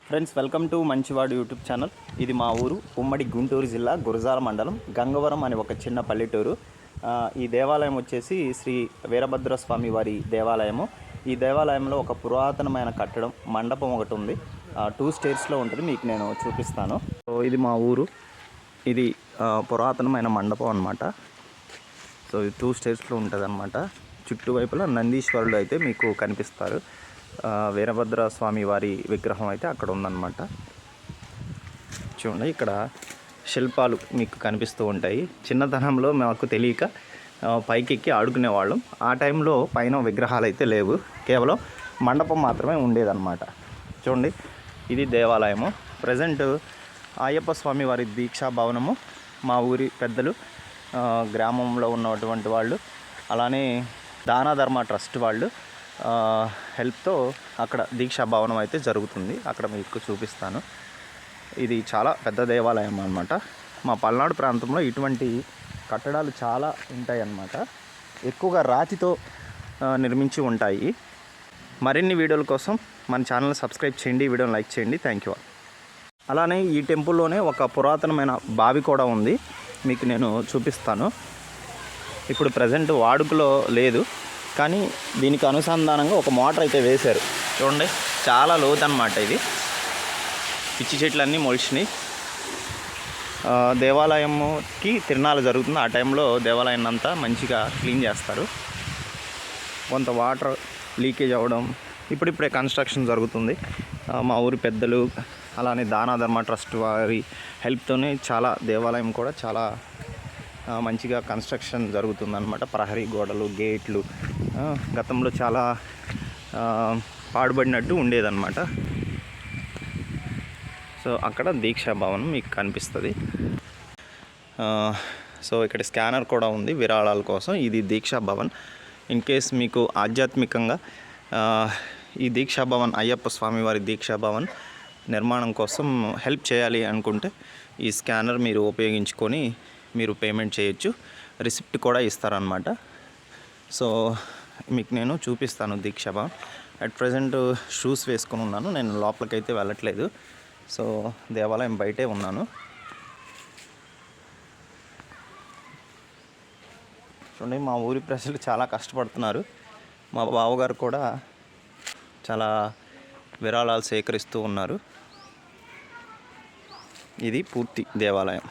Friends, welcome to మంచివాడు YouTube channel. ఇది మా ఊరు ఉమ్మడి గుంటూరు జిల్లా గురజాల మండలం గంగవరం అనే ఒక చిన్న పల్లెటూరు. ఈ దేవాలయం వచ్చేసి శ్రీ వీరభద్ర స్వామి వారి దేవాలయము. ఈ దేవాలయంలో ఒక పురాతనమైన కట్టడం మండపం ఒకటి ఉంది. 2 స్టేర్స్లో ఉంటుంది. మీకు నేను చూపిస్తాను. సో ఇది మా ఊరు. ఇది పురాతనమైన మండపం అన్నమాట. సో ఇది 2 స్టేర్స్లో ఉంటుంది అన్నమాట. చుట్టువైపులా నందీశ్వరుడు అయితే మీకు కనిపిస్తారు. వీరభద్ర స్వామి వారి విగ్రహం అయితే అక్కడ ఉందన్నమాట. చూడండి, ఇక్కడ శిల్పాలు మీకు కనిపిస్తూ ఉంటాయి. చిన్నతనంలో మాకు తెలియక పైకెక్కి ఆడుకునేవాళ్ళం. ఆ టైంలో పైన విగ్రహాలు అయితే లేవు, కేవలం మండపం మాత్రమే ఉండేదన్నమాట. చూడండి, ఇది దేవాలయము. ప్రజెంట్ అయ్యప్ప స్వామి వారి దీక్షా భవనము మా ఊరి పెద్దలు, గ్రామంలో ఉన్నటువంటి వాళ్ళు, అలానే దాన ధర్మ ట్రస్ట్ వాళ్ళు హెల్ప్తో అక్కడ దీక్షా భవనం అయితే జరుగుతుంది. అక్కడ మీకు చూపిస్తాను. ఇది చాలా పెద్ద దేవాలయం అన్నమాట. మా పల్నాడు ప్రాంతంలో ఇటువంటి కట్టడాలు చాలా ఉంటాయి అన్నమాట. ఎక్కువగా రాతితో నిర్మించి ఉంటాయి. మరిన్ని వీడియోల కోసం మన ఛానల్ సబ్స్క్రైబ్ చేయండి, వీడియోని లైక్ చేయండి. Thank you. అలానే ఈ టెంపుల్లోనే ఒక పురాతనమైన బావి కూడా ఉంది, మీకు నేను చూపిస్తాను. ఇప్పుడు ప్రజెంట్ వాడుకలో లేదు, కానీ దీనికి అనుసంధానంగా ఒక మోటార్ అయితే వేశారు. చూడండి, చాలా లోతు అన్నమాట. ఇది పిచ్చి చెట్లన్నీ మొలిచినాయి. దేవాలయంకి తిరునాళ్ళు జరుగుతుంది. ఆ టైంలో దేవాలయం అంతా మంచిగా క్లీన్ చేస్తారు. కొంత వాటర్ లీకేజ్ అవ్వడం, ఇప్పుడిప్పుడే కన్స్ట్రక్షన్ జరుగుతుంది. మా ఊరి పెద్దలు, అలానే దాన ధర్మ ట్రస్ట్ వారి హెల్ప్తోనే చాలా దేవాలయం కూడా చాలా మంచిగా కన్స్ట్రక్షన్ జరుగుతుందన్నమాట. ప్రహరీ గోడలు, గేట్లు గతంలో చాలా పాడుబడినట్టు ఉండేదన్నమాట. సో అక్కడ దీక్షా భవనం మీకు కనిపిస్తుంది. సో ఇక్కడ స్కానర్ కూడా ఉంది విరాళాల కోసం. ఇది దీక్షా భవన్. ఇన్ కేస్ మీకు ఆధ్యాత్మికంగా ఈ దీక్షా భవన్, అయ్యప్ప స్వామి వారి దీక్షా భవన్ నిర్మాణం కోసం హెల్ప్ చేయాలి అనుకుంటే ఈ స్కానర్ మీరు ఉపయోగించుకొని మీరు పేమెంట్ చేయొచ్చు. రిసిప్ట్ కూడా ఇస్తారనమాట. సో మీకు నేను చూపిస్తాను దీక్షా భవన్. అట్ ప్రజెంట్ షూస్ వేసుకొని ఉన్నాను, నేను లోపలికైతే వెళ్ళట్లేదు. సో దేవాలయం బయటే ఉన్నాను. చూడండి, మా ఊరి ప్రజలు చాలా కష్టపడుతున్నారు. మా బావగారు కూడా చాలా విరాళాలు సేకరిస్తూ ఉన్నారు. ఇది పూర్తి దేవాలయం.